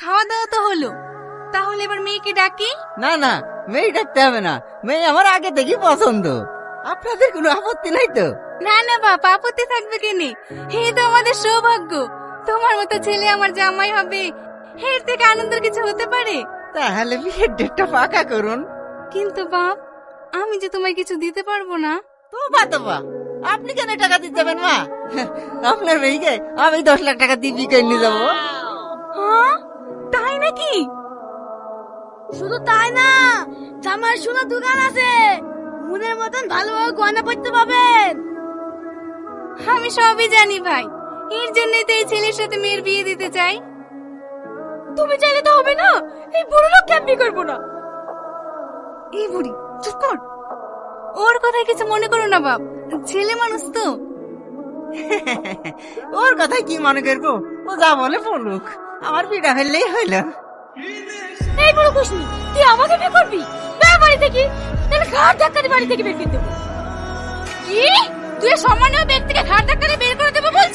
খাওয়া দাওয়া তো হলো, তাহলে এবার মেয়েকে ডাকি। না না, মেয়ে ডাকতে হবে না, মেয়ে আমার আগে থেকেই পছন্দ। আপনাদের কোনো আপত্তি নাই তো? না না বাপ, আপত্তি থাকবে কেনে? এই তো আমাদের সৌভাগ্য, তোমার মতো ছেলে আমার জামাই হবে। এর থেকে আনন্দের কিছু হতে পারে? তাহলে বিয়ের ডেটটা পাকা করুন। কিন্তু বাপ, আমি যে তোমায় কিছু দিতে পারবো না। তোবা, আপনি কেন টাকা দিতে যাবেন মা? আপনার মেয়েকে আমি 10 লাখ টাকা দিয়ে বিয়ে করে নিয়ে যাবো। হ্যাঁ, তাই নাকি? শুধু তাই না, জামার সোনার দোকান আছে, মনের মতন ভালোভাবে গয়না পড়তে পাবেন। আমি সবই জানি ভাই, এর জন্যই তো এই ছেলের সাথে মেয়ের বিয়ে দিতে চাই। তুমি চাইলে তো হবে না, এই বড় লোককে আমি বিয়ে করবো না। এই বুড়ি চুপ কর, ওর কথায় কিছু মনে করো না বাপ, ছেলে মানুষ তো। ওর কথাই কি মনে করবো, ও যা বলে বলুক, আমার বিটা হইলেই হইল। এই বড় কুশনি, তুই আমাকে বিয়ে করবি? বের বাড়ি থেকে, তাহলে ঘাট ধাক্কা দিয়ে বাড়ি থেকে বের করে দেবো। কি? তুই সম্মানীয় ব্যক্তিকে ঘাট ধাক্কা দিয়ে বের করে দেবে বলছিস?